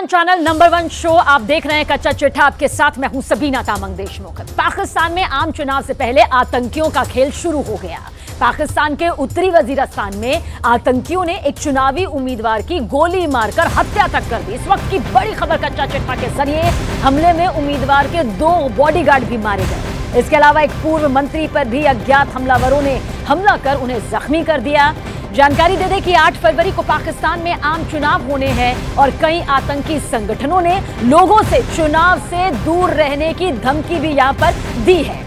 Pakistan channel number 1 show आप देख रहे हैं कच्चा चिट्ठा। आपके साथ मैं हूं सबीना तामंग देशमुख। पाकिस्तान में आम चुनाव से पहले आतंकियों का खेल शुरू हो गया। पाकिस्तान के उत्तरी वजीरिस्तान में आतंकियों ने एक चुनावी उम्मीदवार की गोली मारकर हत्या तक कर दी। इस वक्त की बड़ी खबर कच्चा चिट्ठा के जरिए हमले में उम्मीदवार के 2 बॉडीगार्ड भी मारे गए। इसके अलावा एक पूर्व मंत्री पर भी अज्ञात हमलावरों ने हमला कर उन्हें जख्मी कर दिया। जानकारी दे दें कि 8 फरवरी को पाकिस्तान में आम चुनाव होने हैं और कई आतंकी संगठनों ने लोगों से चुनाव से दूर रहने की धमकी भी यहां पर दी है।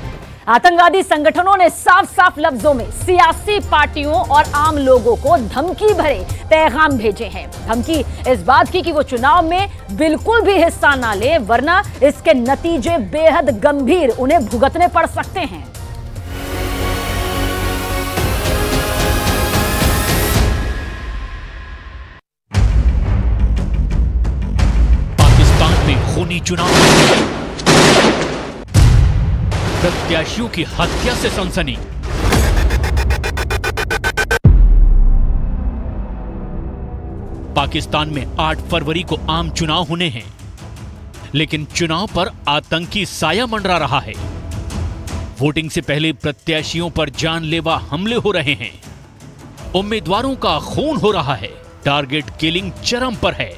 आतंकवादी संगठनों ने साफ साफ लफ्जों में सियासी पार्टियों और आम लोगों को धमकी भरे पैगाम भेजे हैं। धमकी इस बात की कि वो चुनाव में बिल्कुल भी हिस्सा ना लें, वरना इसके नतीजे बेहद गंभीर उन्हें भुगतने पड़ सकते हैं। खूनी चुनाव, प्रत्याशियों की हत्या से सनसनी। पाकिस्तान में 8 फरवरी को आम चुनाव होने हैं, लेकिन चुनाव पर आतंकी साया मंडरा रहा है। वोटिंग से पहले प्रत्याशियों पर जानलेवा हमले हो रहे हैं, उम्मीदवारों का खून हो रहा है, टारगेट किलिंग चरम पर है।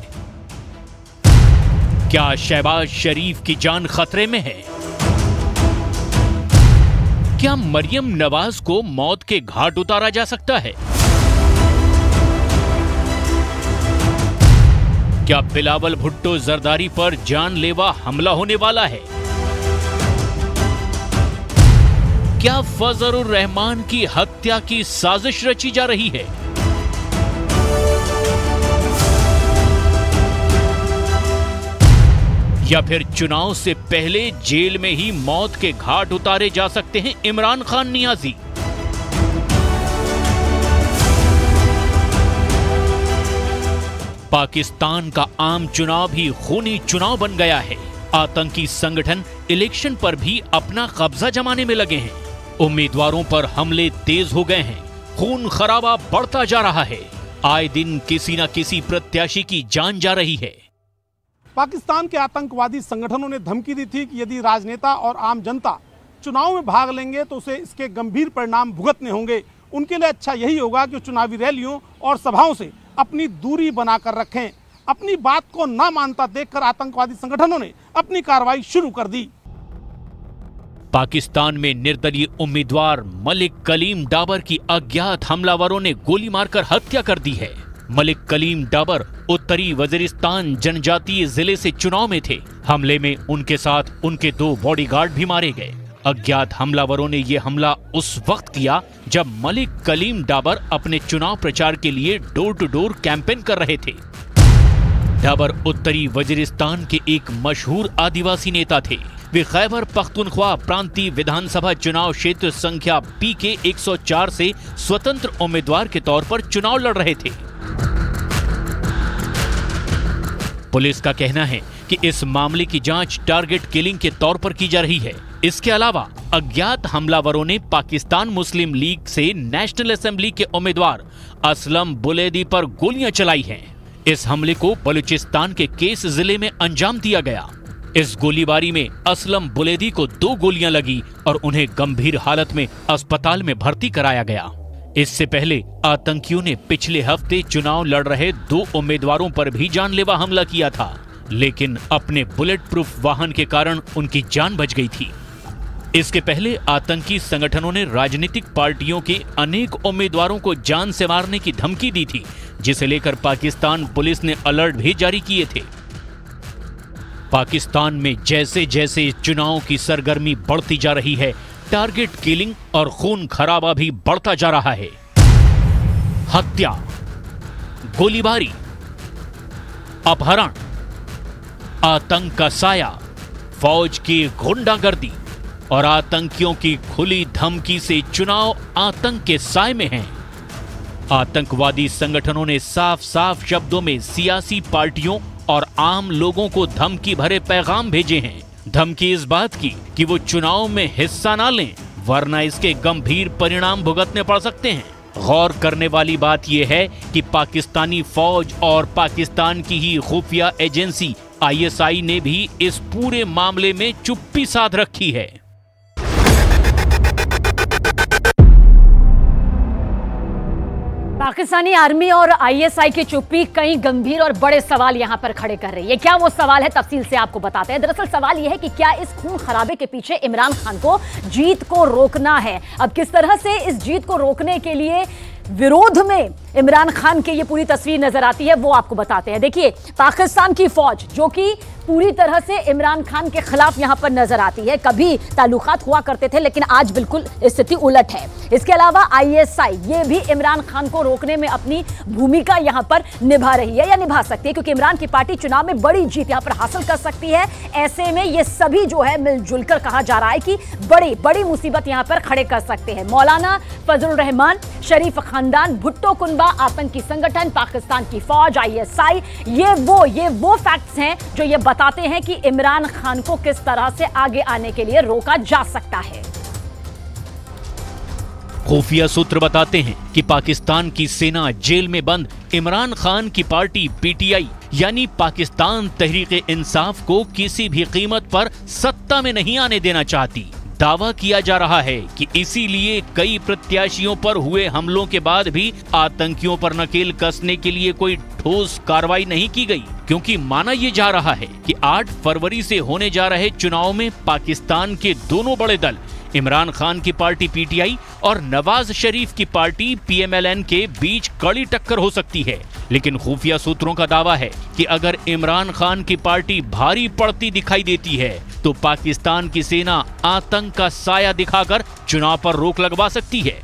क्या शहबाज शरीफ की जान खतरे में है? क्या मरियम नवाज को मौत के घाट उतारा जा सकता है? क्या बिलावल भुट्टो जरदारी पर जानलेवा हमला होने वाला है? क्या फजलुर रहमान की हत्या की साजिश रची जा रही है? या फिर चुनाव से पहले जेल में ही मौत के घाट उतारे जा सकते हैं इमरान खान नियाजी? पाकिस्तान का आम चुनाव भी खूनी चुनाव बन गया है। आतंकी संगठन इलेक्शन पर भी अपना कब्जा जमाने में लगे हैं। उम्मीदवारों पर हमले तेज हो गए हैं, खून खराबा बढ़ता जा रहा है। आए दिन किसी न किसी प्रत्याशी की जान जा रही है। पाकिस्तान के आतंकवादी संगठनों ने धमकी दी थी कि यदि राजनेता और आम जनता चुनाव में भाग लेंगे तो उसे इसके गंभीर परिणाम भुगतने होंगे। उनके लिए अच्छा यही होगा कि चुनावी रैलियों और सभाओं से अपनी दूरी बनाकर रखें। अपनी बात को न मानता देखकर आतंकवादी संगठनों ने अपनी कार्रवाई शुरू कर दी। पाकिस्तान में निर्दलीय उम्मीदवार मलिक कलीम डाबर की अज्ञात हमलावरों ने गोली मारकर हत्या कर दी है। मलिक कलीम डाबर उत्तरी वजीरिस्तान जनजातीय जिले से चुनाव में थे। हमले में उनके साथ उनके 2 बॉडीगार्ड भी मारे गए। अज्ञात हमलावरों ने यह हमला उस वक्त किया जब मलिक कलीम डाबर अपने चुनाव प्रचार के लिए डोर टू डोर कैंपेन कर रहे थे। डाबर उत्तरी वजीरिस्तान के एक मशहूर आदिवासी नेता थे। वे खैबर पख्तूनख्वा प्रांतीय विधानसभा चुनाव क्षेत्र संख्या PK 104 से स्वतंत्र उम्मीदवार के तौर पर चुनाव लड़ रहे थे। पुलिस का कहना है कि इस मामले की जांच टारगेट किलिंग के तौर पर की जा रही है। इसके अलावा अज्ञात हमलावरों ने पाकिस्तान मुस्लिम लीग से नेशनल असेंबली के उम्मीदवार असलम बुलेदी पर गोलियां चलाई हैं। इस हमले को बलूचिस्तान के केस जिले में अंजाम दिया गया। इस गोलीबारी में असलम बुलेदी को 2 गोलियां लगी और उन्हें गंभीर हालत में अस्पताल में भर्ती कराया गया। इससे पहले आतंकियों ने पिछले हफ्ते चुनाव लड़ रहे 2 उम्मीदवारों पर भी जानलेवा हमला किया था, लेकिन अपने बुलेट प्रूफ वाहन के कारण उनकी जान बच गई थी। इसके पहले आतंकी संगठनों ने राजनीतिक पार्टियों के अनेक उम्मीदवारों को जान से मारने की धमकी दी थी, जिसे लेकर पाकिस्तान पुलिस ने अलर्ट भी जारी किए थे। पाकिस्तान में जैसे जैसे चुनाव की सरगर्मी बढ़ती जा रही है, टारगेट किलिंग और खून खराबा भी बढ़ता जा रहा है। हत्या, गोलीबारी, अपहरण, आतंक का साया, फौज की गुंडागर्दी और आतंकियों की खुली धमकी से चुनाव आतंक के साए में हैं। आतंकवादी संगठनों ने साफ साफ शब्दों में सियासी पार्टियों और आम लोगों को धमकी भरे पैगाम भेजे हैं। धमकी इस बात की कि वो चुनाव में हिस्सा ना लें, वरना इसके गंभीर परिणाम भुगतने पड़ सकते हैं। गौर करने वाली बात यह है कि पाकिस्तानी फौज और पाकिस्तान की ही खुफिया एजेंसी ISI ने भी इस पूरे मामले में चुप्पी साध रखी है। पाकिस्तानी आर्मी और ISI की चुप्पी कई गंभीर और बड़े सवाल यहां पर खड़े कर रही है। क्या वो सवाल है, तफसील से आपको बताते हैं। दरअसल सवाल यह है कि क्या इस खून खराबे के पीछे इमरान खान को जीत को रोकना है। अब किस तरह से इस जीत को रोकने के लिए विरोध में इमरान खान की ये पूरी तस्वीर नजर आती है, वो आपको बताते हैं। देखिए, पाकिस्तान की फौज जो कि पूरी तरह से इमरान खान के खिलाफ यहां पर नजर आती है। कभी ताल्लुकात हुआ करते थे, लेकिन आज बिल्कुल स्थिति उलट है। इसके अलावा ISI ये भी इमरान खान को रोकने में अपनी भूमिका यहां पर निभा रही है या निभा सकती है, क्योंकि इमरान की पार्टी चुनाव में बड़ी जीत यहां पर हासिल कर सकती है। ऐसे में ये सभी जो है मिलजुल कर कहा जा रहा है कि बड़ी बड़ी मुसीबत यहां पर खड़े कर सकते हैं। मौलाना फजलुर रहमान, शरीफ खानदान, भुट्टो कुनबा, आतंकी संगठन, पाकिस्तान की फौज, ISI, ये वो फैक्ट्स हैं जो ये बताते हैं कि इमरान खान को किस तरह से आगे आने के लिए रोका जा सकता है। खुफिया सूत्र बताते हैं कि पाकिस्तान की सेना जेल में बंद इमरान खान की पार्टी PTI यानी पाकिस्तान तहरीक-ए-इंसाफ को किसी भी कीमत पर सत्ता में नहीं आने देना चाहती। दावा किया जा रहा है कि इसीलिए कई प्रत्याशियों पर हुए हमलों के बाद भी आतंकियों पर नकेल कसने के लिए कोई ठोस कार्रवाई नहीं की गई, क्योंकि माना यह जा रहा है कि 8 फरवरी से होने जा रहे चुनाव में पाकिस्तान के दोनों बड़े दल इमरान खान की पार्टी PTI और नवाज शरीफ की पार्टी PMLN के बीच कड़ी टक्कर हो सकती है। लेकिन खुफिया सूत्रों का दावा है कि अगर इमरान खान की पार्टी भारी पड़ती दिखाई देती है तो पाकिस्तान की सेना आतंक का साया दिखाकर चुनाव पर रोक लगवा सकती है।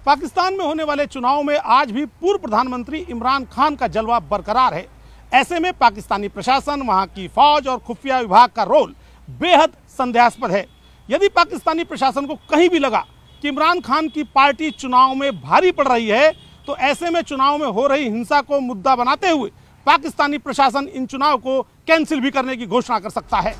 पाकिस्तान में होने वाले चुनाव में आज भी पूर्व प्रधानमंत्री इमरान खान का जलवा बरकरार है। ऐसे में पाकिस्तानी प्रशासन, वहां की फौज और खुफिया विभाग का रोल बेहद संदेहास्पद है। यदि पाकिस्तानी प्रशासन को कहीं भी लगा कि इमरान खान की पार्टी चुनाव में भारी पड़ रही है, तो ऐसे में चुनाव में हो रही हिंसा को मुद्दा बनाते हुए पाकिस्तानी प्रशासन इन चुनाव को कैंसिल भी करने की घोषणा कर सकता है।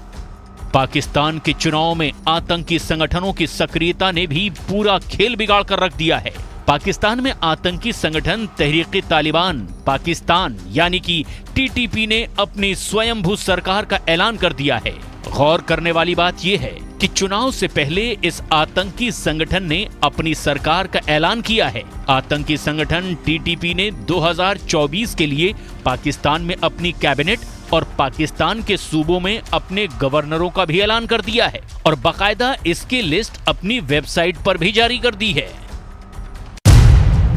पाकिस्तान के चुनाव में आतंकी संगठनों की सक्रियता ने भी पूरा खेल बिगाड़ कर रख दिया है। पाकिस्तान में आतंकी संगठन तहरीक-ए-तालिबान पाकिस्तान यानी कि TTP ने अपनी स्वयंभू सरकार का ऐलान कर दिया है। गौर करने वाली बात यह है कि चुनाव से पहले इस आतंकी संगठन ने अपनी सरकार का ऐलान किया है। आतंकी संगठन TTP ने 2024 के लिए पाकिस्तान में अपनी कैबिनेट और पाकिस्तान के सूबों में अपने गवर्नरों का भी ऐलान कर दिया है और बाकायदा इसकी लिस्ट अपनी वेबसाइट पर भी जारी कर दी है।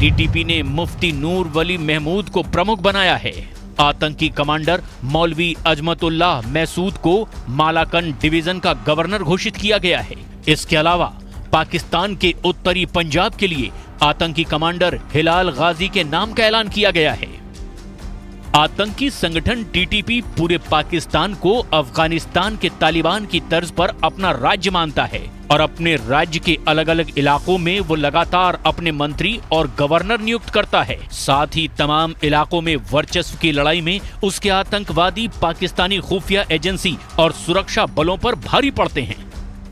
TTP ने मुफ्ती नूर वली महमूद को प्रमुख बनाया है। आतंकी कमांडर मौलवी अजमतुल्लाह मैसूद को मालाकन डिवीजन का गवर्नर घोषित किया गया है। इसके अलावा पाकिस्तान के उत्तरी पंजाब के लिए आतंकी कमांडर हिलाल गाजी के नाम का ऐलान किया गया है। आतंकी संगठन TTP पूरे पाकिस्तान को अफगानिस्तान के तालिबान की तर्ज पर अपना राज्य मानता है और अपने राज्य के अलग अलग इलाकों में वो लगातार अपने मंत्री और गवर्नर नियुक्त करता है। साथ ही तमाम इलाकों में वर्चस्व की लड़ाई में उसके आतंकवादी पाकिस्तानी खुफिया एजेंसी और सुरक्षा बलों पर भारी पड़ते हैं।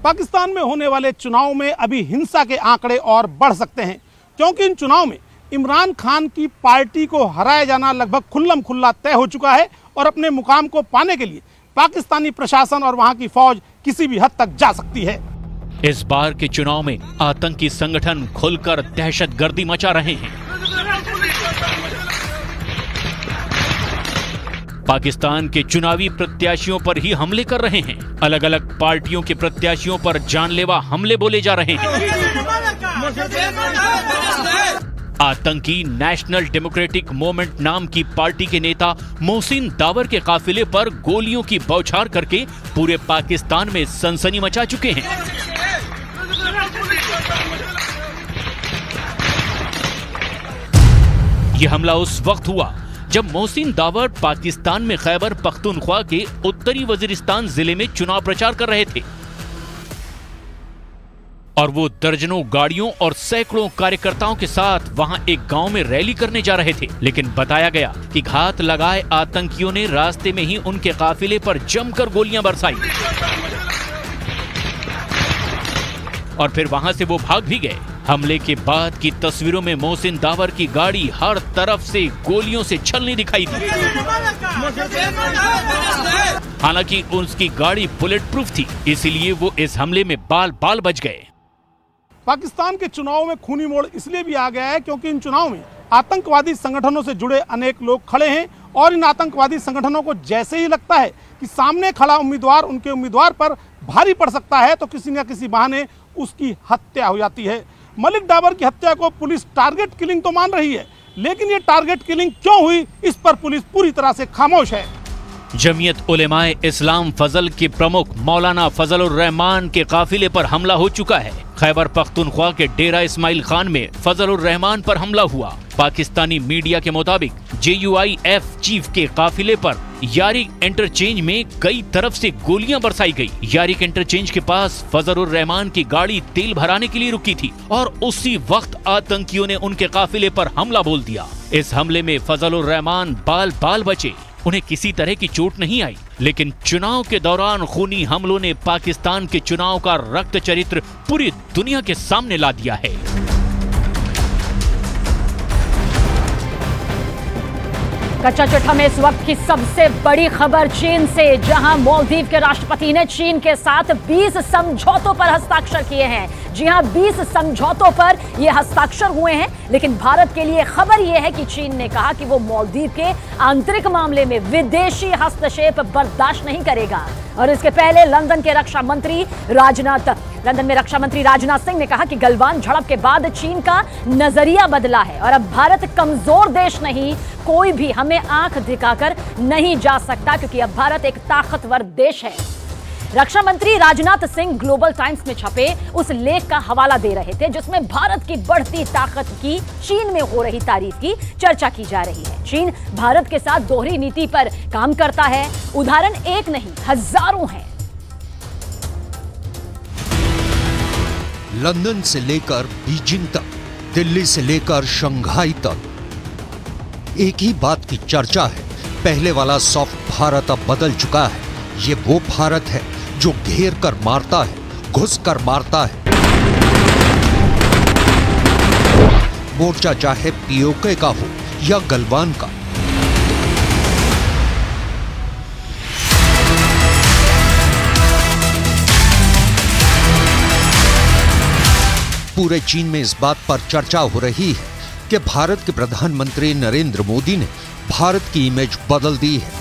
पाकिस्तान में होने वाले चुनाव में अभी हिंसा के आंकड़े और बढ़ सकते हैं, क्योंकि इन चुनाव में इमरान खान की पार्टी को हराया जाना लगभग खुल्लम खुल्ला तय हो चुका है और अपने मुकाम को पाने के लिए पाकिस्तानी प्रशासन और वहां की फौज किसी भी हद तक जा सकती है। इस बार के चुनाव में आतंकी संगठन खुलकर दहशतगर्दी मचा रहे हैं। पाकिस्तान के चुनावी प्रत्याशियों पर ही हमले कर रहे हैं। अलग अलग पार्टियों के प्रत्याशियों पर जानलेवा हमले बोले जा रहे हैं। आतंकी नेशनल डेमोक्रेटिक मूवमेंट नाम की पार्टी के नेता मोहसिन दावर के काफिले पर गोलियों की बौछार करके पूरे पाकिस्तान में सनसनी मचा चुके हैं। यह हमला उस वक्त हुआ जब मोहसिन दावर पाकिस्तान में खैबर पख्तूनख्वा के उत्तरी वजीरिस्तान जिले में चुनाव प्रचार कर रहे थे और वो दर्जनों गाड़ियों और सैकड़ों कार्यकर्ताओं के साथ वहां एक गांव में रैली करने जा रहे थे। लेकिन बताया गया कि घात लगाए आतंकियों ने रास्ते में ही उनके काफिले पर जमकर गोलियां बरसाई और फिर वहां से वो भाग भी गए। हमले के बाद की तस्वीरों में मोहसिन दावर की गाड़ी हर तरफ से गोलियों से छलनी दिखाई दी। हालांकि उसकी गाड़ी बुलेट प्रूफ थी, इसीलिए वो इस हमले में बाल बाल बच गए। पाकिस्तान के चुनाव में खूनी मोड़ इसलिए भी आ गया है क्योंकि इन चुनाव में आतंकवादी संगठनों से जुड़े अनेक लोग खड़े हैं और इन आतंकवादी संगठनों को जैसे ही लगता है कि सामने खड़ा उम्मीदवार उनके उम्मीदवार पर भारी पड़ सकता है तो किसी न किसी बहाने उसकी हत्या हो जाती है। मलिक डाबर की हत्या को पुलिस टारगेट किलिंग तो मान रही है, लेकिन ये टारगेट किलिंग क्यों हुई, इस पर पुलिस पूरी तरह से खामोश है। जमीयत उलेमाए इस्लाम फजल के प्रमुख मौलाना फजलुर रहमान के काफिले पर हमला हो चुका है। खैबर पख्तूनख्वा के डेरा इस्माइल खान में फजलुर रहमान पर हमला हुआ। पाकिस्तानी मीडिया के मुताबिक JUIF चीफ के काफिले पर यारिक इंटरचेंज में कई तरफ से गोलियां बरसाई गई। यारिक इंटरचेंज के पास फजलुर रहमान की गाड़ी तेल भराने के लिए रुकी थी और उसी वक्त आतंकियों ने उनके काफिले पर हमला बोल दिया। इस हमले में फजलुर रहमान बाल बाल बचे, उन्हें किसी तरह की चोट नहीं आई। लेकिन चुनाव के दौरान खूनी हमलों ने पाकिस्तान के चुनाव का रक्त चरित्र पूरी दुनिया के सामने ला दिया है। कच्चा चिट्ठा में इस वक्त की सबसे बड़ी खबर चीन से, जहां मालदीव के राष्ट्रपति ने चीन के साथ 20 समझौतों पर हस्ताक्षर किए हैं। जी हां, 20 समझौतों पर ये हस्ताक्षर हुए हैं। लेकिन भारत के लिए खबर यह है कि चीन ने कहा कि वो मालदीव के आंतरिक मामले में विदेशी हस्तक्षेप बर्दाश्त नहीं करेगा। और इसके पहले लंदन में रक्षा मंत्री राजनाथ सिंह ने कहा कि गलवान झड़प के बाद चीन का नजरिया बदला है और अब भारत कमजोर देश नहीं, कोई भी हमें आंख दिखाकर नहीं जा सकता, क्योंकि अब भारत एक ताकतवर देश है। रक्षा मंत्री राजनाथ सिंह ग्लोबल टाइम्स में छपे उस लेख का हवाला दे रहे थे जिसमें भारत की बढ़ती ताकत की चीन में हो रही तारीफ की चर्चा की जा रही है। चीन भारत के साथ दोहरी नीति पर काम करता है। उदाहरण एक नहीं, हजारों हैं। लंदन से लेकर बीजिंग तक, दिल्ली से लेकर शंघाई तक एक ही बात की चर्चा है, पहले वाला सॉफ्ट भारत अब बदल चुका है। ये वो भारत है जो घेर कर मारता है, घुस कर मारता है। मोर्चा चाहे पीओके का हो या गलवान का। पूरे चीन में इस बात पर चर्चा हो रही है कि भारत के प्रधानमंत्री नरेंद्र मोदी ने भारत की इमेज बदल दी है।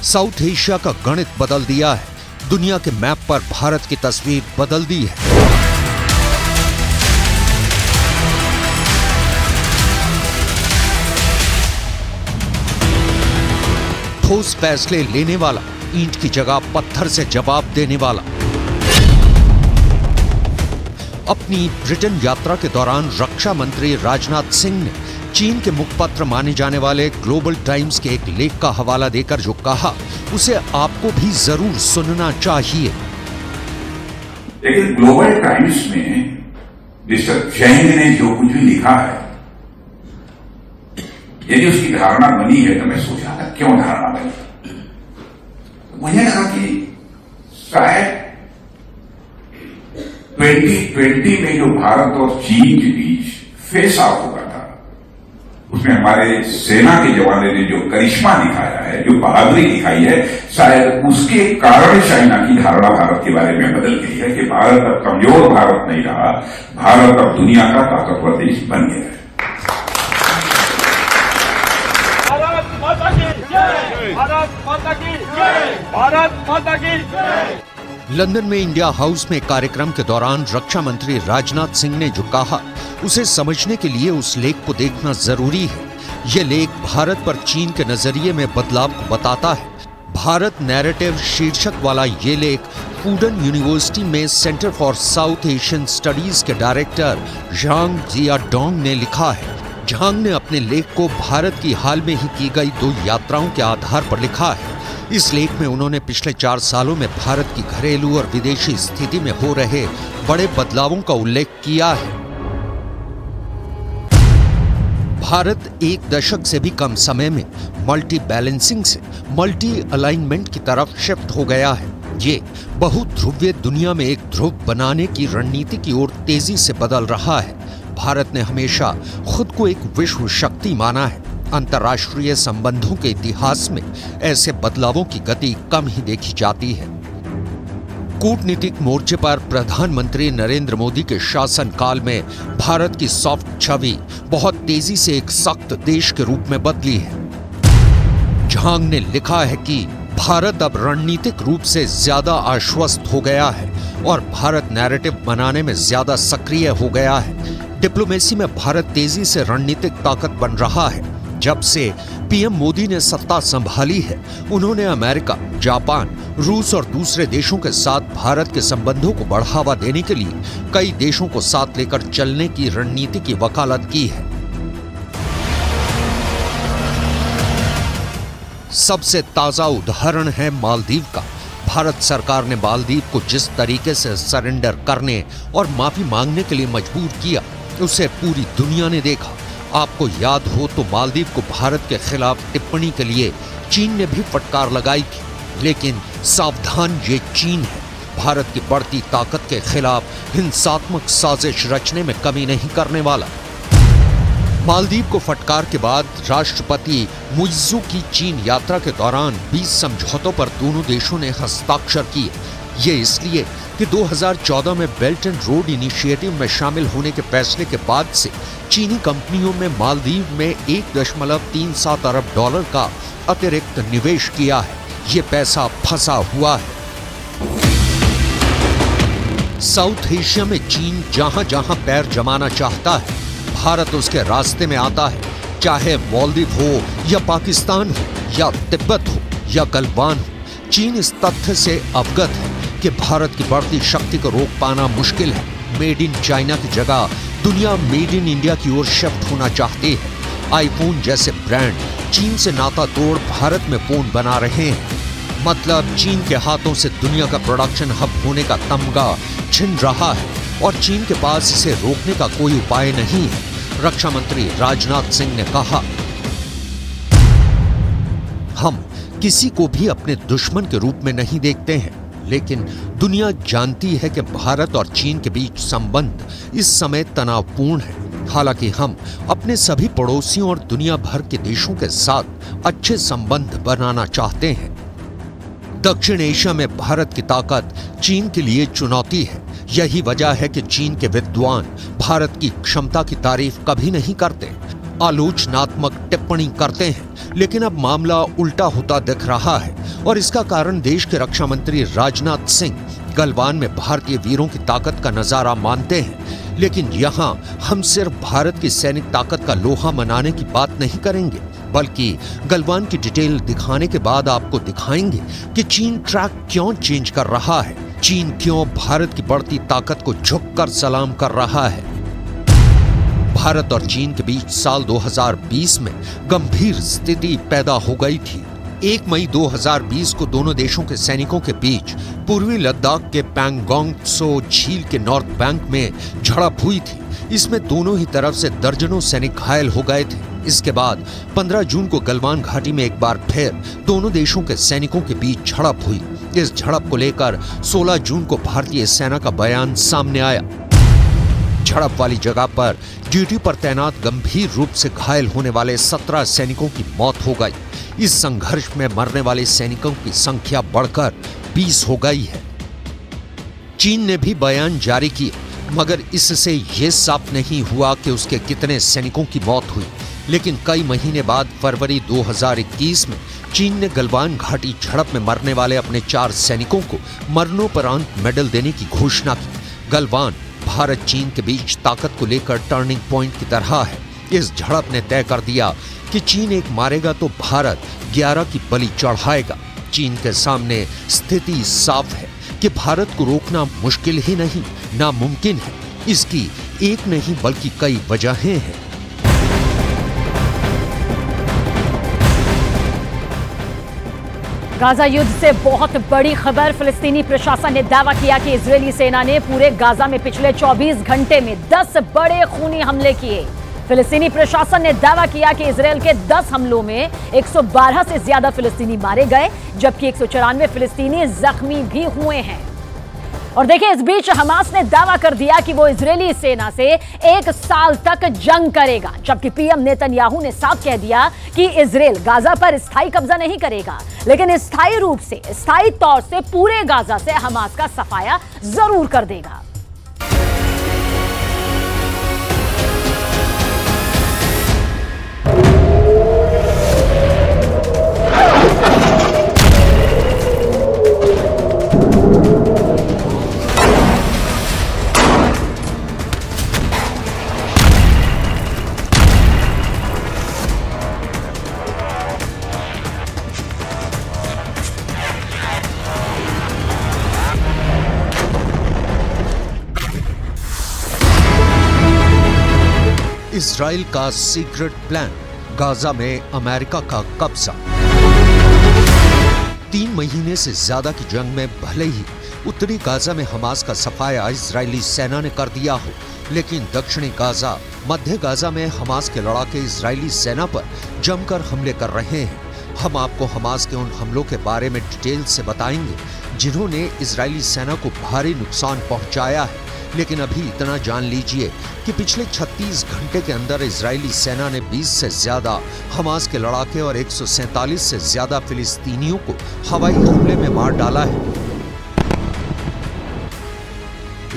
साउथ एशिया का गणित बदल दिया है, दुनिया के मैप पर भारत की तस्वीर बदल दी है। ठोस फैसले लेने वाला, ईंट की जगह पत्थर से जवाब देने वाला। अपनी ब्रिटेन यात्रा के दौरान रक्षा मंत्री राजनाथ सिंह ने चीन के मुखपत्र माने जाने वाले ग्लोबल टाइम्स के एक लेख का हवाला देकर जो कहा, उसे आपको भी जरूर सुनना चाहिए। लेकिन ग्लोबल टाइम्स में मिस्टर जैन ने जो कुछ भी लिखा है, यदि उसकी धारणा बनी है तो मैं सोचा था क्यों धारणा बनी। मुझे लगा कि शायद 2020 में जो भारत और चीन के बीच फेस आउट हुआ था, उसमें हमारे सेना के जवानों ने जो करिश्मा दिखाया है, जो बहादुरी दिखाई है, शायद उसके कारण चाइना की धारणा भारत के बारे में बदल गई है कि भारत अब कमजोर भारत नहीं रहा, भारत अब दुनिया का ताकतवर देश बन गया है। भारत माता की जय, भारत माता की जय, भारत माता की जय। लंदन में इंडिया हाउस में कार्यक्रम के दौरान रक्षा मंत्री राजनाथ सिंह ने जो कहा, उसे समझने के लिए उस लेख को देखना जरूरी है। यह लेख भारत पर चीन के नजरिए में बदलाव को बताता है। भारत नैरेटिव शीर्षक वाला ये लेख फूडन यूनिवर्सिटी में centre for south Asian studies के डायरेक्टर झांग जियाडोंग ने लिखा है। झांग ने अपने लेख को भारत की हाल में ही की गई 2 यात्राओं के आधार पर लिखा है। इस लेख में उन्होंने पिछले 4 सालों में भारत की घरेलू और विदेशी स्थिति में हो रहे बड़े बदलावों का उल्लेख किया है। भारत 1 दशक से भी कम समय में मल्टी बैलेंसिंग से मल्टी अलाइनमेंट की तरफ शिफ्ट हो गया है। ये बहुध्रुवीय दुनिया में एक ध्रुव बनाने की रणनीति की ओर तेजी से बदल रहा है। भारत ने हमेशा खुद को एक विश्व शक्ति माना है। अंतर्राष्ट्रीय संबंधों के इतिहास में ऐसे बदलावों की गति कम ही देखी जाती है। कूटनीतिक मोर्चे पर प्रधानमंत्री नरेंद्र मोदी के शासनकाल में भारत की सॉफ्ट छवि बहुत तेजी से एक सख्त देश के रूप में बदली है। झांग ने लिखा है कि भारत अब रणनीतिक रूप से ज्यादा आश्वस्त हो गया है और भारत नैरेटिव बनाने में ज्यादा सक्रिय हो गया है। डिप्लोमेसी में भारत तेजी से रणनीतिक ताकत बन रहा है। जब से पीएम मोदी ने सत्ता संभाली है, उन्होंने अमेरिका, जापान, रूस और दूसरे देशों के साथ भारत के संबंधों को बढ़ावा देने के लिए कई देशों को साथ लेकर चलने की रणनीति की वकालत की है। सबसे ताजा उदाहरण है मालदीव का। भारत सरकार ने मालदीव को जिस तरीके से सरेंडर करने और माफी मांगने के लिए मजबूर किया, उसे पूरी दुनिया ने देखा। आपको याद हो तो मालदीव को भारत के खिलाफ टिप्पणी के लिए चीन ने भी फटकार लगाई थी। लेकिन सावधान, ये चीन है। भारत की बढ़ती ताकत के खिलाफ हिंसात्मक साजिश रचने में कमी नहीं करने वाला। मालदीव को फटकार के बाद राष्ट्रपति मुइज्जू की चीन यात्रा के दौरान 20 समझौतों पर दोनों देशों ने हस्ताक्षर किए। ये इसलिए कि 2014 में बेल्ट एंड रोड इनिशिएटिव में शामिल होने के फैसले के बाद से चीनी कंपनियों में मालदीव में 1.37 अरब डॉलर का अतिरिक्त निवेश किया है। ये पैसा फंसा हुआ है। साउथ एशिया में चीन जहां जहां पैर जमाना चाहता है, भारत उसके रास्ते में आता है। चाहे मालदीव हो या पाकिस्तान हो या तिब्बत हो या गलवान हो, चीन इस तथ्य से अवगत है कि भारत की बढ़ती शक्ति को रोक पाना मुश्किल है। मेड इन चाइना की जगह दुनिया मेड इन इंडिया की ओर शिफ्ट होना चाहती है। आईफोन जैसे ब्रांड चीन से नाता तोड़ भारत में फोन बना रहे हैं। मतलब चीन के हाथों से दुनिया का प्रोडक्शन हब होने का तमगा छिन रहा है और चीन के पास इसे रोकने का कोई उपाय नहीं है। रक्षा मंत्री राजनाथ सिंह ने कहा, हम किसी को भी अपने दुश्मन के रूप में नहीं देखते हैं, लेकिन दुनिया जानती है कि भारत और चीन के बीच संबंध इस समय तनावपूर्ण है। हालांकि हम अपने सभी पड़ोसियों और दुनिया भर के देशों के साथ अच्छे संबंध बनाना चाहते हैं। दक्षिण एशिया में भारत की ताकत चीन के लिए चुनौती है। यही वजह है कि चीन के विद्वान भारत की क्षमता की तारीफ कभी नहीं करते, आलोचनात्मक टिप्पणी करते हैं। लेकिन अब मामला उल्टा होता दिख रहा है और इसका कारण देश के रक्षा मंत्री राजनाथ सिंह गलवान में भारतीय वीरों की ताकत का नजारा मानते हैं। लेकिन यहाँ हम सिर्फ भारत की सैनिक ताकत का लोहा मनाने की बात नहीं करेंगे, बल्कि गलवान की डिटेल दिखाने के बाद आपको दिखाएंगे कि चीन ट्रैक क्यों चेंज कर रहा है, चीन क्यों भारत की बढ़ती ताकत को झुककर सलाम कर रहा है। भारत और चीन के बीच साल 2020 में गंभीर स्थिति पैदा हो गई थी। 1 मई 2020 को दोनों देशों के सैनिकों के बीच पूर्वी लद्दाख के पैंगोंग त्सो झील के नॉर्थ बैंक में झड़प हुई थी। इसमें दोनों ही तरफ से दर्जनों सैनिक घायल हो गए थे। इसके बाद 15 जून को गलवान घाटी में एक बार फिर दोनों देशों के सैनिकों के बीच झड़प हुई। इस झड़प को लेकर 16 जून को भारतीय सेना का बयान सामने आया। झड़प वाली जगह पर ड्यूटी पर तैनात गंभीर रूप से घायल होने वाले 17 सैनिकों की मौत हो गई। इस संघर्ष में मरने वाले सैनिकों की संख्या बढ़कर 20 हो गई है। चीन ने भी बयान जारी किया, मगर इससे यह साफ नहीं हुआ कि उसके कितने सैनिकों की मौत हुई। लेकिन कई महीने बाद फरवरी 2021 में चीन ने गलवान घाटी झड़प में मरने वाले अपने 4 सैनिकों को मरणोपरांत मेडल देने की घोषणा की। गलवान भारत चीन के बीच ताकत को लेकर टर्निंग पॉइंट की तरह है। इस झड़प ने तय कर दिया कि चीन एक मारेगा तो भारत 11 की बलि चढ़ाएगा। चीन के सामने स्थिति साफ है कि भारत को रोकना मुश्किल ही नहीं, नामुमकिन है। इसकी एक नहीं बल्कि कई वजहें हैं। गाजा युद्ध से बहुत बड़ी खबर। फिलिस्तीनी प्रशासन ने दावा किया कि इजरायली सेना ने पूरे गाजा में पिछले 24 घंटे में 10 बड़े खूनी हमले किए। फिलिस्तीनी प्रशासन ने दावा किया कि इजरायल के 10 हमलों में 112 से ज्यादा फिलिस्तीनी मारे गए, जबकि 194 फिलिस्तीनी जख्मी भी हुए हैं। और देखिए, इस बीच हमास ने दावा कर दिया कि वो इजरायली सेना से 1 साल तक जंग करेगा, जबकि पीएम नेतन्याहू ने साफ कह दिया कि इजरायल गाजा पर स्थायी कब्जा नहीं करेगा, लेकिन स्थायी रूप से, स्थायी तौर से पूरे गाजा से हमास का सफाया जरूर कर देगा। इजराइल का सीक्रेट प्लान, गाजा में अमेरिका का कब्जा। 3 महीने से ज्यादा की जंग में भले ही उत्तरी गाजा में हमास का सफाया इजरायली सेना ने कर दिया हो, लेकिन दक्षिणी गाजा, मध्य गाजा में हमास के लड़ाके इजरायली सेना पर जमकर हमले कर रहे हैं। हम आपको हमास के उन हमलों के बारे में डिटेल से बताएंगे जिन्होंने इजरायली सेना को भारी नुकसान पहुंचाया है। लेकिन अभी इतना जान लीजिए कि पिछले 36 घंटे के अंदर इजरायली सेना ने 20 से ज्यादा हमास के लड़ाके और 147 से ज्यादा फिलिस्तीनियों को हवाई हमले में मार डाला है।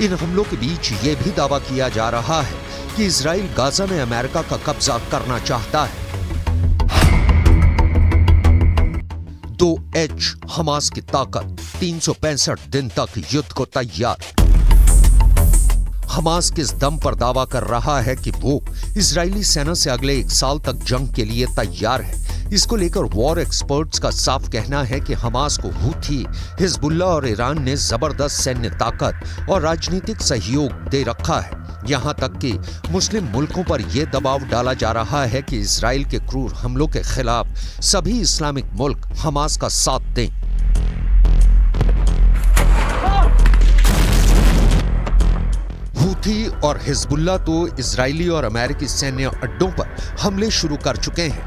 इन हमलों के बीच ये भी दावा किया जा रहा है कि इजराइल गाजा में अमेरिका का कब्जा करना चाहता है। 2H हमास की ताकत, 365 दिन तक युद्ध को तैयार। हमास किस दम पर दावा कर रहा है कि वो इजरायली सेना से अगले 1 साल तक जंग के लिए तैयार है। इसको लेकर वॉर एक्सपर्ट्स का साफ कहना है कि हमास को हूथी, हिजबुल्लाह और ईरान ने जबरदस्त सैन्य ताकत और राजनीतिक सहयोग दे रखा है। यहां तक कि मुस्लिम मुल्कों पर यह दबाव डाला जा रहा है कि इजराइल के क्रूर हमलों के खिलाफ सभी इस्लामिक मुल्क हमास का साथ दें। हूथी और हिजबुल्लाह तो इजरायली और अमेरिकी सैन्य अड्डों पर हमले शुरू कर चुके हैं,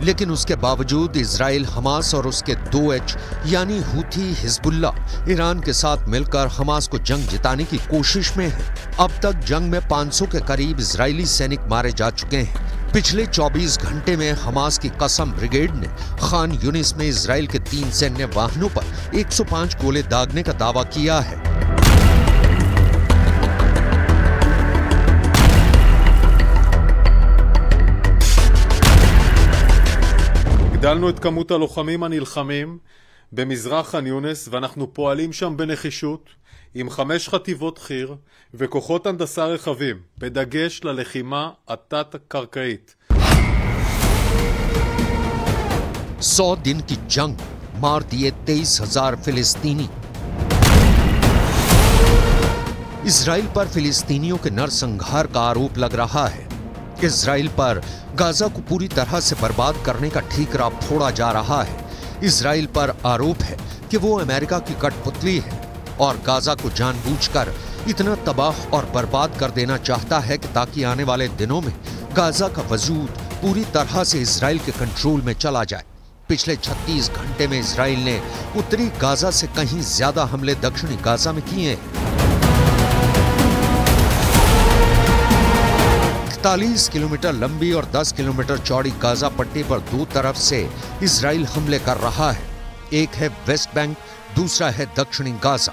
लेकिन उसके बावजूद इजराइल हमास और उसके 2H यानी हूथी, हिजबुल्लाह ईरान के साथ मिलकर हमास को जंग जिताने की कोशिश में है। अब तक जंग में 500 के करीब इजरायली सैनिक मारे जा चुके हैं। पिछले 24 घंटे में हमास की कसम ब्रिगेड ने खान यूनिस में इजराइल के 3 सैन्य वाहनों पर 105 गोले दागने का दावा किया है। הגדלנו את כמות הלוחמים הנלחמים במזרח חאן יונס, ואנחנו פועלים שם בנחישות עם 5 חטיבות חי"ר וכוחות הנדסה רחבים, בדגש ללחימה התת-קרקעית. 100 दिन की जंग, मार दिए 23,000 फिलिस्तीनी। इजराइल पर फिलिस्तीनियों के नरसंहार का आरोप लग रहा है। इजराइल पर गाजा को पूरी तरह से बर्बाद करने का ठीकरा फोड़ा जा रहा है। इजराइल पर आरोप है कि वो अमेरिका की कठपुतली है और गाजा को जानबूझकर इतना तबाह और बर्बाद कर देना चाहता है कि ताकि आने वाले दिनों में गाजा का वजूद पूरी तरह से इजराइल के कंट्रोल में चला जाए। पिछले 36 घंटे में इजराइल ने उत्तरी गाजा से कहीं ज्यादा हमले दक्षिणी गाजा में किए हैं। 41 किलोमीटर लंबी और 10 किलोमीटर चौड़ी गाजा पट्टी पर 2 तरफ से इजराइल हमले कर रहा है। एक है वेस्ट बैंक, दूसरा है दक्षिणी गाजा।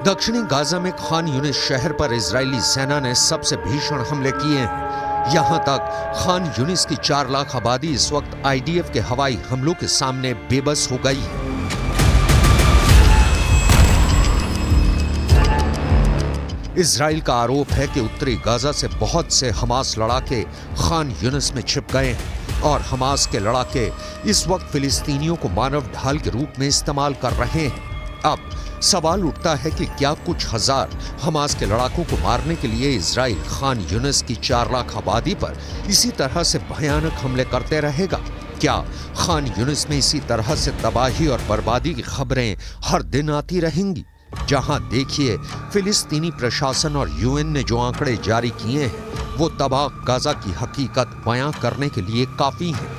दक्षिणी गाजा में खान यूनिस शहर पर इजरायली सेना ने सबसे भीषण हमले किए हैं। यहां तक खान यूनिस की 4 लाख आबादी इस वक्त IDF के हवाई हमलों के सामने बेबस हो गई है। इजराइल का आरोप है कि उत्तरी गाजा से बहुत से हमास लड़ाके खान यूनिस में छिप गए हैं और हमास के लड़ाके इस वक्त फिलिस्तीनियों को मानव ढाल के रूप में इस्तेमाल कर रहे हैं। अब सवाल उठता है कि क्या कुछ हजार हमास के लड़ाकों को मारने के लिए इजराइल खान यूनिस की 4 लाख आबादी पर इसी तरह से भयानक हमले करते रहेगा? क्या खान यूनिस में इसी तरह से तबाही और बर्बादी की खबरें हर दिन आती रहेंगी? जहां देखिए फिलिस्तीनी प्रशासन और यूएन ने जो आंकड़े जारी किए हैं वो तबाह गाजा की हकीकत बयां करने के लिए काफी हैं।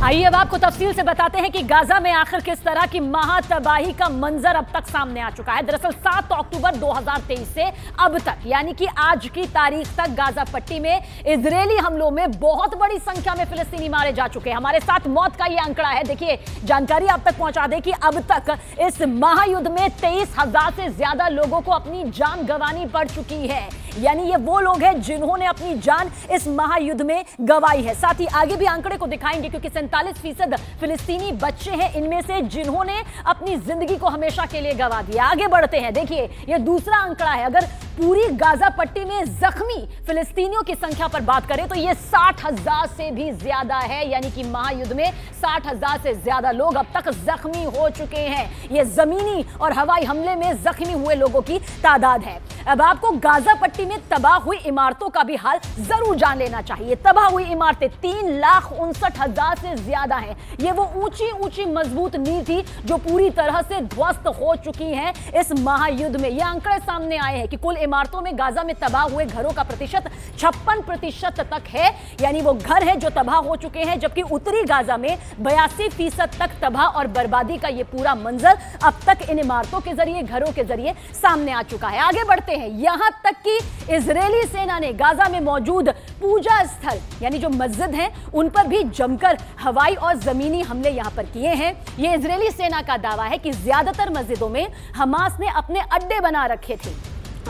आइए अब आपको तफसील से बताते हैं कि गाजा में आखिर किस तरह की महातबाही का मंजर अब तक सामने आ चुका है। दरअसल 7 अक्टूबर 2023 से अब तक यानी कि आज की तारीख तक गाजा पट्टी में इजरायली हमलों में बहुत बड़ी संख्या में फिलिस्तीनी मारे जा चुके हैं। हमारे साथ मौत का ये आंकड़ा है। देखिए जानकारी आप तक पहुंचा दे कि अब तक इस महायुद्ध में 23,000 से ज्यादा लोगों को अपनी जान गंवानी पड़ चुकी है। यानी ये वो लोग हैं जिन्होंने अपनी जान इस महायुद्ध में गंवाई है। साथ ही आगे भी आंकड़े को दिखाएंगे क्योंकि 47% फिलिस्तीनी बच्चे हैं इनमें से जिन्होंने अपनी जिंदगी को हमेशा के लिए गंवा दिया। आगे बढ़ते हैं। देखिए ये दूसरा आंकड़ा है। अगर पूरी गाजा पट्टी में जख्मी फिलिस्तीनियों की संख्या पर बात करें तो ये 60,000 से भी ज्यादा है। यानी कि महायुद्ध में 60,000 से ज्यादा लोग अब तक जख्मी हो चुके हैं। ये जमीनी और हवाई हमले में जख्मी हुए लोगों की तादाद है। अब आपको गाजा पट्टी में तबाह हुई इमारतों का भी हाल जरूर जान लेना चाहिए। तबाह हुई इमारतें 3,59,000 से ज्यादा हैं। ये वो ऊंची ऊंची मजबूत नींव थी जो पूरी तरह से ध्वस्त हो चुकी हैं इस महायुद्ध में। ये आंकड़े सामने आए हैं कि कुल इमारतों में गाजा में तबाह हुए घरों का प्रतिशत 56% तक है। यानी वो घर है जो तबाह हो चुके हैं, जबकि उत्तरी गाजा में 82% तक तबाह और बर्बादी का ये पूरा मंजर अब तक इन इमारतों के जरिए, घरों के जरिए सामने आ चुका है। आगे बढ़ते हैं। यहां तक कि इजरायली सेना ने गाजा में मौजूद पूजा स्थल यानी जो मस्जिद हैं उन पर भी जमकर हवाई और जमीनी हमले यहां पर किए हैं। यह इजरायली सेना का दावा है कि ज्यादातर मस्जिदों में हमास ने अपने अड्डे बना रखे थे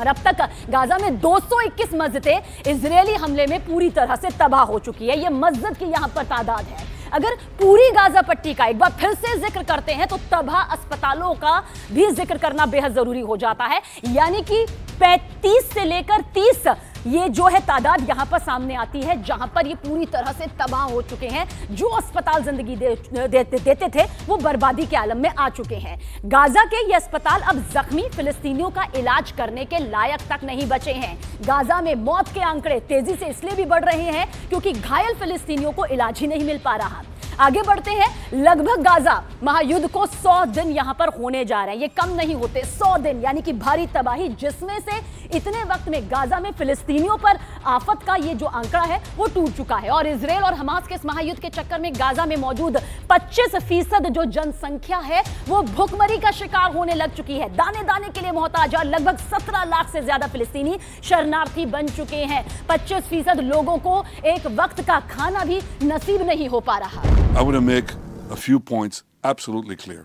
और अब तक गाजा में 221 मस्जिदें इजरायली हमले में पूरी तरह से तबाह हो चुकी है। यह मस्जिद की यहां पर तादाद है। अगर पूरी गाजा पट्टी का एक बार फिर से जिक्र करते हैं तो तबाह अस्पतालों का भी जिक्र करना बेहद जरूरी हो जाता है। यानी कि 35 से लेकर 30 ये जो है तादाद यहां पर सामने आती है जहां पर ये पूरी तरह से तबाह हो चुके हैं। जो अस्पताल जिंदगी देते थे वो बर्बादी के आलम में आ चुके हैं। गाजा के ये अस्पताल अब जख्मी फिलिस्तीनियों का इलाज करने के लायक तक नहीं बचे हैं। गाजा में मौत के आंकड़े तेजी से इसलिए भी बढ़ रहे हैं क्योंकि घायल फिलिस्तीनियों को इलाज ही नहीं मिल पा रहा। आगे बढ़ते हैं। लगभग गाजा महायुद्ध को 100 दिन यहां पर होने जा रहे हैं। ये कम नहीं होते, 100 दिन यानी कि भारी तबाही, जिसमें से इतने वक्त में गाजा में फिलिस्तीनियों पर आफत का ये जो आंकड़ा है वो टूट चुका है। और इजराइल और हमास के इस महायुद्ध के चक्कर में गाजा में मौजूद 25% जो जनसंख्या है वो भूखमरी का शिकार होने लग चुकी है। दाने दाने के लिए मोहताज और लगभग 17 लाख से ज्यादा फिलिस्तीनी शरणार्थी बन चुके हैं। 25% लोगों को एक वक्त का खाना भी नसीब नहीं हो पा रहा। I want to make a few points absolutely clear.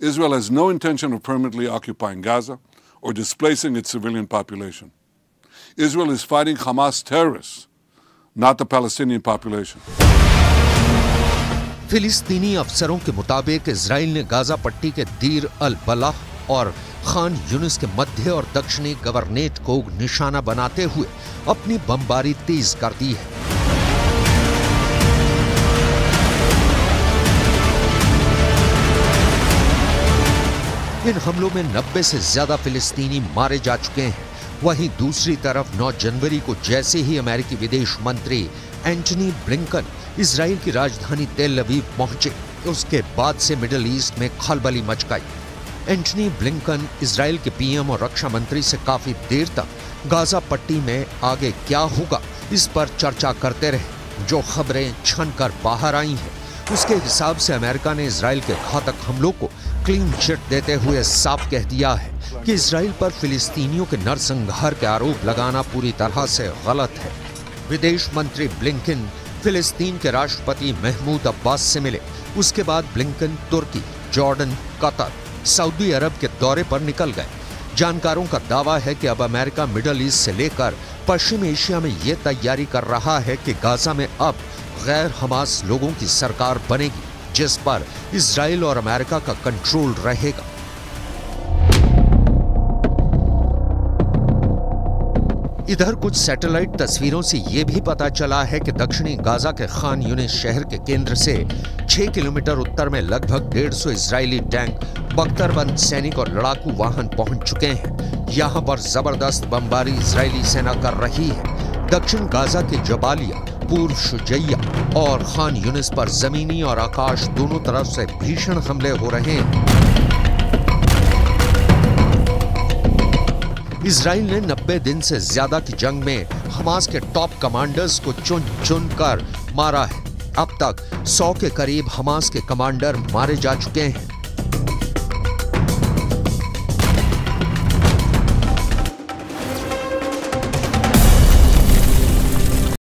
Israel has no intention of permanently occupying Gaza or displacing its civilian population. Israel is fighting Hamas terrorists, not the Palestinian population. फिलिस्तीनी अफसरों के मुताबिक Israel ने Gaza पट्टी के दीर अल बलाह और खान यूनिस के मध्य और दक्षिणी गवर्नेट को निशाना बनाते हुए अपनी बमबारी तेज कर दी है। इन हमलों में 90 से ज्यादा फिलिस्तीनी मारे जा चुके हैं। वहीं दूसरी तरफ 9 जनवरी को जैसे ही अमेरिकी विदेश मंत्री एंटनी ब्लिंकन इजराइल की राजधानी तेल अवीव पहुंचे, उसके बाद से मिडिल ईस्ट में खलबली मच गई। एंटनी ब्लिंकन इजराइल के पीएम और रक्षा मंत्री से काफी देर तक गाजा पट्टी में आगे क्या होगा इस पर चर्चा करते रहे। जो खबरें छनकर बाहर आई हैं उसके हिसाब से अमेरिका ने इजराइल के घातक हमलों को क्लीन चिट देते हुए साफ कह दिया है कि इजराइल पर फिलिस्तीनियों के नरसंहार के आरोप लगाना पूरी तरह से गलत है। विदेश मंत्री ब्लिंकन फिलिस्तीन के राष्ट्रपति महमूद अब्बास से मिले। उसके बाद ब्लिंकन तुर्की, जॉर्डन, कतर, सऊदी अरब के दौरे पर निकल गए। जानकारों का दावा है कि अब अमेरिका मिडल ईस्ट से लेकर पश्चिम एशिया में ये तैयारी कर रहा है कि गाजा में अब गैर हमास लोगों की सरकार बनेगी जिस पर इजराइल और अमेरिका का कंट्रोल रहेगा। इधर कुछ सैटेलाइट तस्वीरों से यह भी पता चला है कि दक्षिणी गाजा के खान यूनिस शहर के केंद्र से 6 किलोमीटर उत्तर में लगभग 150 इजरायली टैंक, बख्तरबंद सैनिक और लड़ाकू वाहन पहुंच चुके हैं। यहां पर जबरदस्त बमबारी इजरायली सेना कर रही है। दक्षिण गाजा के जबालिया, पूर्व शुजैया और खान यूनिस पर जमीनी और आकाश दोनों तरफ से भीषण हमले हो रहे हैं। इजराइल ने 90 दिन से ज्यादा की जंग में हमास के टॉप कमांडर्स को चुन चुन कर मारा है। अब तक 100 के करीब हमास के कमांडर मारे जा चुके हैं।